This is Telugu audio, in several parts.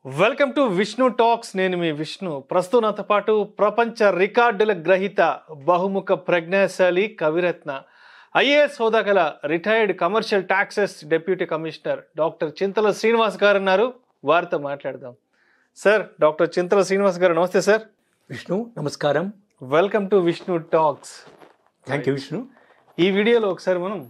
Welcome to Vishnu talks. నేను మీ విష్ణు. ప్రస్తుతం నాతో పాటు ప్రపంచ రికార్డుల గ్రహీత, బహుముఖ ప్రజ్ఞాశాలి, కవిరత్న, ఐఏఎస్ హోదా గల retired commercial taxes deputy commissioner doctor Chintala Srinivas గారు ఉన్నారు. వారితో మాట్లాడదాం. సార్, డాక్టర్ చింతల శ్రీనివాస్ గారు, నమస్తే సార్. విష్ణు, నమస్కారం. Welcome to Vishnu talks. Thank you Vishnu. ఈ వీడియోలో ఒకసారి మనం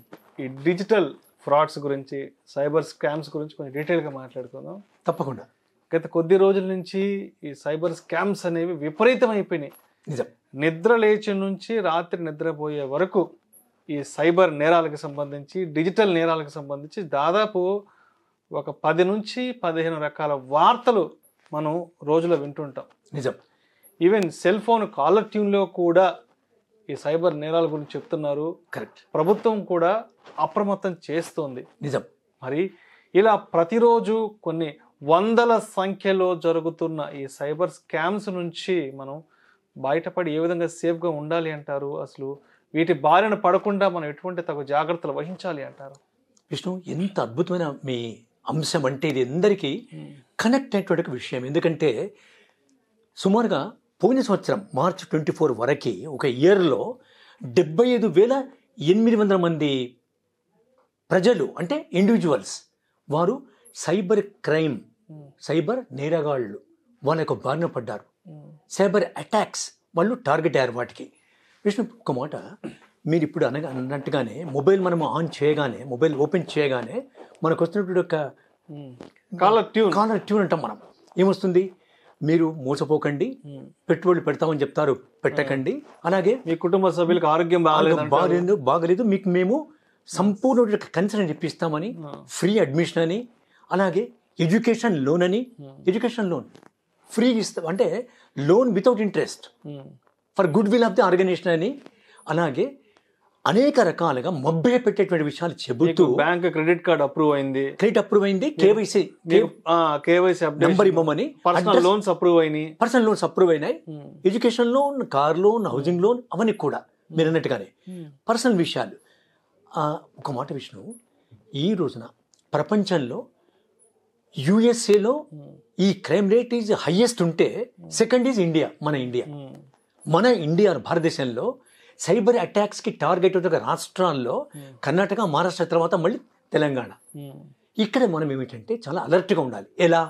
ఈ డిజిటల్ ఫ్రాడ్స్ గురించి, సైబర్ స్కామ్స్ గురించి కొంచెం డీటెయిల్గా మాట్లాడుకుందాం. తప్పకుండా. గత కొద్ది రోజుల నుంచి ఈ సైబర్ స్కామ్స్ అనేవి విపరీతమైపోయినాయి. నిజం. నిద్ర లేచి నుంచి రాత్రి నిద్రపోయే వరకు ఈ సైబర్ నేరాలకు సంబంధించి, డిజిటల్ నేరాలకు సంబంధించి దాదాపు ఒక 10 నుంచి 15 రకాల వార్తలు మనం రోజులో వింటుంటాం. నిజం. ఈవెన్ సెల్ ఫోన్ కాలర్ ట్యూన్లో కూడా ఈ సైబర్ నేరాల గురించి చెప్తున్నారు. కరెక్ట్. ప్రభుత్వం కూడా అప్రమత్తం చేస్తోంది. నిజం. మరి ఇలా ప్రతిరోజు కొన్ని వందల సంఖ్యలో జరుగుతున్న ఈ సైబర్ స్కామ్స్ నుంచి మనం బయటపడి ఏ విధంగా సేఫ్గా ఉండాలి అంటారు? అసలు వీటి బారిన పడకుండా మనం ఎటువంటి తగు జాగ్రత్తలు వహించాలి అంటారు? విష్ణు, ఎంత అద్భుతమైన మీ అంశం అంటే ఇది అందరికీ కనెక్ట్ అయినటువంటి విషయం. ఎందుకంటే సుమారుగా పోయిన సంవత్సరం మార్చి 24 వరకు ఒక ఇయర్లో 75,800 మంది ప్రజలు, అంటే ఇండివిజువల్స్, వారు సైబర్ క్రైమ్, సైబర్ నేరగాళ్ళు వాళ్ళ యొక్క బారిన పడ్డారు. సైబర్ అటాక్స్ వాళ్ళు టార్గెట్ అయ్యారు వాటికి. విష్ణు, ఒక మాట, మీరు ఇప్పుడు అన్నట్టుగానే మొబైల్ మనం ఆన్ చేయగానే, మొబైల్ ఓపెన్ చేయగానే మనకు వస్తున్నటువంటి ఒక కాలర్ ట్యూన్ అంటాం మనం. ఏమొస్తుంది? మీరు మోసపోకండి, పెట్టుబడులు పెడతామని చెప్తారు, పెట్టకండి. అలాగే మీ కుటుంబ సభ్యులకు ఆరోగ్యం బాగలేదు, మీకు మేము సంపూర్ణ కన్సల్ట్ ఇప్పిస్తామని, ఫ్రీ అడ్మిషన్ అని, అలాగే ఎడ్యుకేషన్ లోన్ అని, ఎడ్యుకేషన్ లోన్ ఫ్రీ ఇస్తాం, అంటే loan without interest for goodwill of the organisation అని, అలాగే అనేక రకాలుగా మభ్య పెట్టేటువంటి విషయాలు చెబుతూ, బ్యాంక్ క్రెడిట్ కార్డ్ అప్రూవ్ అయింది, కేవైసీ నెంబర్ ఇవ్వమని, పర్సనల్ లోన్స్ అప్రూవ్ అయినాయి, education loan, car loan, housing loan, అవన్నీ కూడా మీరు అన్నట్టుగానే పర్సనల్ విషయాలు. ఒక మాట విష్ణు, ఈ రోజున ప్రపంచంలో యుఎస్ఏలో ఈ క్రైమ్ రేట్ ఈజ్ హైయెస్ట్ ఉంటే సెకండ్ ఈజ్ ఇండియా. మన ఇండియా భారతదేశంలో సైబర్ అటాక్స్కి టార్గెట్ ఒక రాష్ట్రాల్లో కర్ణాటక, మహారాష్ట్ర తర్వాత మళ్ళీ తెలంగాణ. ఇక్కడ మనం ఏమిటంటే చాలా అలర్ట్గా ఉండాలి. ఎలా?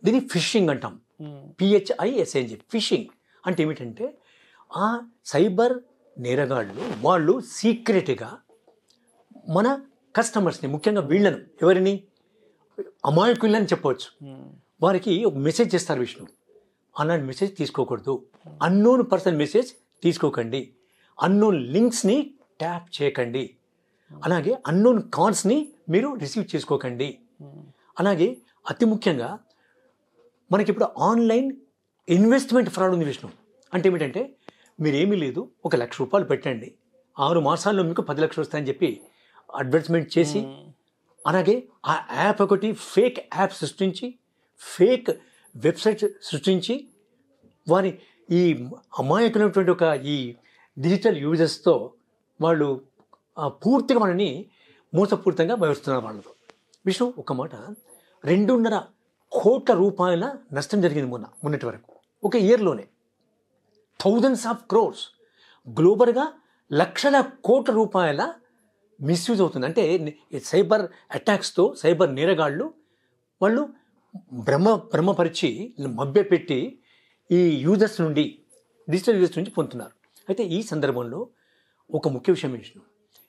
దీన్ని ఫిషింగ్ అంటాం. PHISING, ఫిషింగ్ అంటే ఏమిటంటే ఆ సైబర్ నేరగాళ్ళు వాళ్ళు సీక్రెట్గా మన కస్టమర్స్ని, ముఖ్యంగా వీళ్ళను, ఎవరిని, అమాయకులని చెప్పవచ్చు, వారికి ఒక మెసేజ్ చేస్తారు. విష్ణు, అలాంటి మెసేజ్ తీసుకోకూడదు, అన్నోన్ పర్సన్ మెసేజ్ తీసుకోకండి, అన్నోన్ లింక్స్ని ట్యాప్ చేయకండి, అలాగే అన్నోన్ కాల్స్ని మీరు రిసీవ్ చేసుకోకండి. అలాగే అతి ముఖ్యంగా మనకి ఇప్పుడు ఆన్లైన్ ఇన్వెస్ట్మెంట్ ఫ్రాడ్ ఉంది విష్ణు. అంటే ఏమిటంటే మీరేమీ లేదు, 1,00,000 రూపాయలు పెట్టండి, 6 మాసాల్లో మీకు 10 లక్షలు వస్తాయని చెప్పి అడ్వర్టైజ్మెంట్ చేసి, అలాగే ఆ యాప్ ఒకటి ఫేక్ యాప్ సృష్టించి, ఫేక్ వెబ్సైట్ సృష్టించి, వారి ఈ అమాయకులైనటువంటి ఒక ఈ డిజిటల్ యూజర్స్తో వాళ్ళు పూర్తిగా మనని మోసపూరితంగా భావిస్తున్నారు వాళ్ళతో. విష్ణు, ఒక మాట, 2.5 కోట్ల రూపాయల నష్టం జరిగింది మొన్నటి వరకు, ఒక ఇయర్లోనే. థౌజండ్స్ ఆఫ్ క్రోర్స్, గ్లోబల్గా లక్షల కోట్ల రూపాయల మిస్యూజ్ అవుతుంది. అంటే సైబర్ అటాక్స్తో సైబర్ నేరగాళ్ళు వాళ్ళు భ్రమపరిచి, మభ్యపెట్టి ఈ యూజర్స్ నుండి, డిజిటల్ యూజర్స్ నుంచి పొందుతున్నారు. అయితే ఈ సందర్భంలో ఒక ముఖ్య విషయం విష్ణు,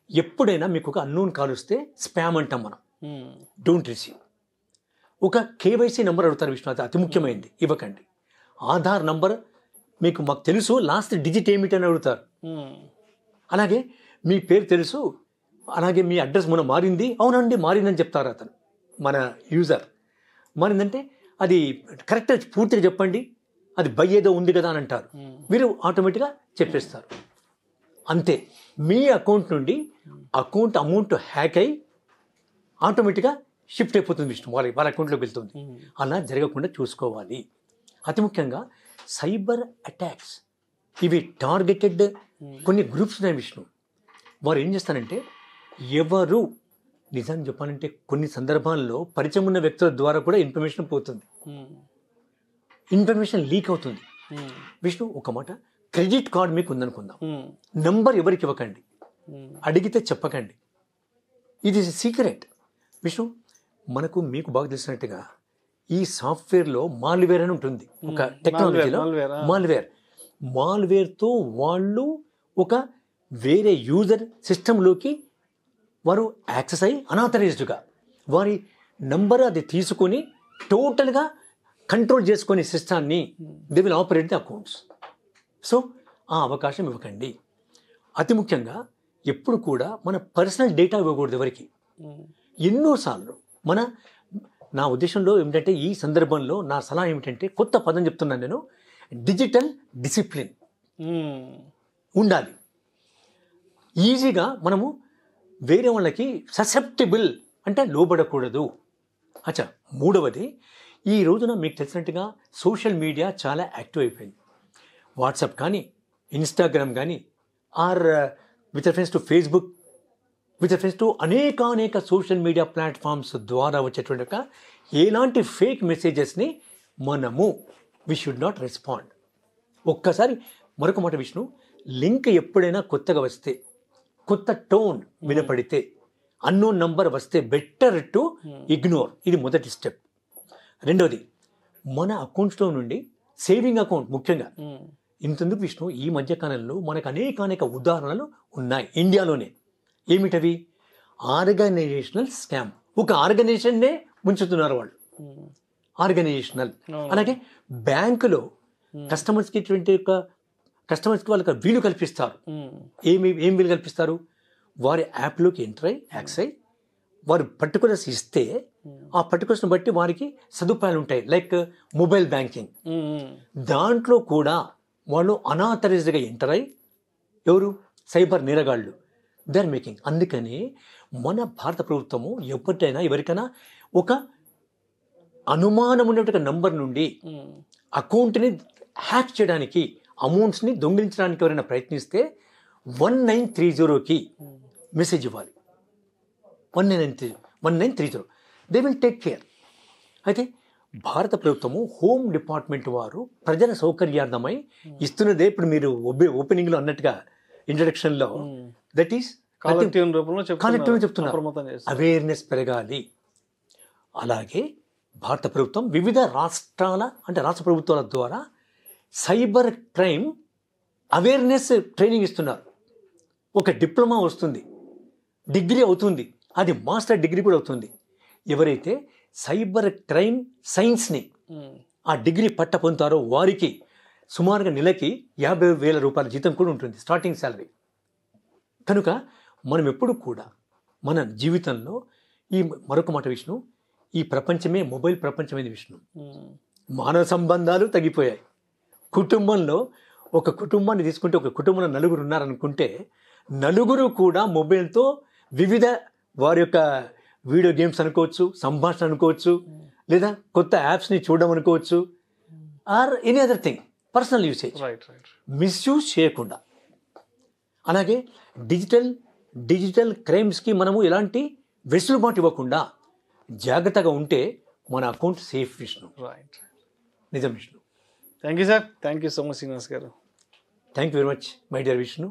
ఎప్పుడైనా మీకు ఒక అన్నోన్ కాల్ వస్తే స్పామ్ అంటాం మనం, డోంట్ రిసీవ్. ఒక కేవైసీ నెంబర్ అడుగుతారు విష్ణు, అది అతి ముఖ్యమైనది, ఇవ్వకండి. ఆధార్ నంబర్ మాకు తెలుసు, లాస్ట్ డిజిట్ ఏమిటి అని అడుగుతారు. అలాగే మీ పేరు తెలుసు, అలాగే మీ అడ్రస్ మొన్న మారింది, అవునండి మారిందని చెప్తారు అతను, మన యూజర్. మారిందంటే అది కరెక్ట్గా పూర్తిగా చెప్పండి, అది బై ఏదో ఉంది కదా అని అంటారు. మీరు ఆటోమేటిక్గా చెప్పేస్తారు. అంతే, మీ అకౌంట్ నుండి అకౌంట్ అమౌంట్ హ్యాక్ అయి ఆటోమేటిక్గా షిఫ్ట్ అయిపోతుంది విష్ణు, వాళ్ళ అకౌంట్లోకి వెళ్తుంది. అలా జరగకుండా చూసుకోవాలి. అతి ముఖ్యంగా సైబర్ అటాక్స్ ఇవి టార్గెటెడ్ కొన్ని గ్రూప్స్ ఉన్నాయి విష్ణు. వారు ఏం చేస్తారంటే, ఎవరు నిజాన్ని చెప్పాలంటే కొన్ని సందర్భాల్లో పరిచయం ఉన్న వ్యక్తుల ద్వారా కూడా ఇన్ఫర్మేషన్ పోతుంది, ఇన్ఫర్మేషన్ లీక్ అవుతుంది. విష్ణు ఒక మాట, క్రెడిట్ కార్డ్ మీకు ఉందనుకుందాం, నంబర్ ఎవరికి ఇవ్వకండి, అడిగితే చెప్పకండి, ఇది సీక్రెట్. విష్ణు మనకు మీకు బాగా తెలిసినట్టుగా ఈ సాఫ్ట్వేర్లో మాల్వేర్ అని ఉంటుంది, ఒక టెక్నాలజీలో మాల్వేర్తో వాళ్ళు ఒక వేరే యూజర్ సిస్టంలోకి వారు యాక్సెస్ అయ్యి అనాథరైజ్డ్గా వారి నంబర్ అది తీసుకొని టోటల్గా కంట్రోల్ చేసుకునే సిస్టాన్ని they will operate the accounts. So ఆ అవకాశం ఇవ్వకండి. అతి ముఖ్యంగా ఎప్పుడు కూడా మన పర్సనల్ డేటా ఇవ్వకూడదు ఎవరికి. ఎన్నోసార్లు నా ఉద్దేశంలో ఏమిటంటే ఈ సందర్భంలో నా సలహా ఏమిటంటే కొత్త పదం చెప్తున్నాను నేను, డిజిటల్ డిసిప్లిన్ ఉండాలి. ఈజీగా మనము వేరే వాళ్ళకి ససెప్టిబుల్ అంటే లోబడకూడదు. అచ్చా, మూడవది, ఈ రోజున మీకు తెలిసినట్టుగా సోషల్ మీడియా చాలా యాక్టివ్ అయిపోయింది. వాట్సాప్ కానీ, ఇన్స్టాగ్రామ్ కానీ, or with reference to Facebook, with reference to అనేక సోషల్ మీడియా ప్లాట్ఫామ్స్ ద్వారా వచ్చేటువంటి ఒక ఎలాంటి ఫేక్ మెసేజెస్ని వి షుడ్ నాట్ రెస్పాండ్. ఒక్కసారి మరొక మాట విష్ణు, లింక్ ఎప్పుడైనా కొత్తగా వస్తే, కొత్త టోన్ వినపడితే, అన్నోన్ నంబర్ వస్తే బెటర్ టు ఇగ్నోర్. ఇది మొదటి స్టెప్. రెండవది, మన అకౌంట్స్లో నుండి సేవింగ్ అకౌంట్ ముఖ్యంగా ఇంతెందుకు విష్ణు, ఈ మధ్యకాలంలో మనకు అనేక ఉదాహరణలు ఉన్నాయి ఇండియాలోనే. ఏమిటవి? Organisational scam. ఒక ఆర్గనైజేషన్నే ముంచుతున్నారు వాళ్ళు, ఆర్గనైజేషనల్. అలాగే బ్యాంకులో కస్టమర్స్కి వాళ్ళకి వీలు కల్పిస్తారు. ఏం వీలు కల్పిస్తారు? వారి యాప్లోకి ఎంటర్ అయ్యి యాక్సెస్ అయ్యి వారు పర్టికులర్స్ ఇస్తే ఆ పర్టికులర్స్ని బట్టి వారికి సదుపాయాలు ఉంటాయి. లైక్ మొబైల్ బ్యాంకింగ్, దాంట్లో కూడా వాళ్ళు అనాథరైజ్డ్గా ఎంటర్ అయ్యి ఎవరు సైబర్ నేరగాళ్ళు దే ఆర్ మేకింగ్. అందుకని మన భారత ప్రభుత్వము ఎవరికైనా ఒక అనుమానం ఉన్నటువంటి నంబర్ నుండి అకౌంట్ని హ్యాక్ చేయడానికి, అమౌంట్స్ని దొంగిలించడానికి ఎవరైనా ప్రయత్నిస్తే 1930కి మెసేజ్ ఇవ్వాలి. 1930 దే విల్ టేక్ కేర్. అయితే భారత ప్రభుత్వము హోమ్ డిపార్ట్మెంట్ వారు ప్రజల సౌకర్యార్థమై ఇస్తున్నదే ఇప్పుడు మీరు ఓపెనింగ్లో అన్నట్టుగా ఇంట్రడక్షన్లో, దట్ ఈస్ కలెక్టివ్ చెప్తున్నారు, అవేర్నెస్ పెరగాలి. అలాగే భారత ప్రభుత్వం వివిధ రాష్ట్ర ప్రభుత్వాల ద్వారా సైబర్ క్రైమ్ అవేర్నెస్ ట్రైనింగ్ ఇస్తున్నారు. ఒక డిప్లొమా వస్తుంది, డిగ్రీ అవుతుంది, అది మాస్టర్ డిగ్రీ కూడా అవుతుంది. ఎవరైతే సైబర్ క్రైమ్ సైన్స్ని ఆ డిగ్రీ పట్ట పొందుతారో వారికి సుమారుగా నెలకి 50,000 రూపాయల జీతం కూడా ఉంటుంది, స్టార్టింగ్ శాలరీ. కనుక మనం ఎప్పుడు కూడా మన జీవితంలో మరొక మాట విష్ణు, ఈ ప్రపంచమే మొబైల్ ప్రపంచమైంది విష్ణు. మానవ సంబంధాలు తగ్గిపోయాయి. కుటుంబంలో ఒక కుటుంబాన్ని తీసుకుంటే, ఒక కుటుంబంలో నలుగురు ఉన్నారనుకుంటే, నలుగురు కూడా మొబైల్తో వివిధ వారి యొక్క వీడియో గేమ్స్ అనుకోవచ్చు, సంభాషణ అనుకోవచ్చు, లేదా కొత్త యాప్స్ని చూడడం అనుకోవచ్చు, or any other thing, personal usage. Misuse చేయకుండా. అలాగే డిజిటల్ క్రైమ్స్కి మనము ఎలాంటి వెసులుబాటు ఇవ్వకుండా జాగ్రత్తగా ఉంటే మన అకౌంట్ సేఫ్ విష్ణు. నిజం Vishnu. Thank you sir. Thank you so much Srinivas గారు. Thank you very much my dear Vishnu.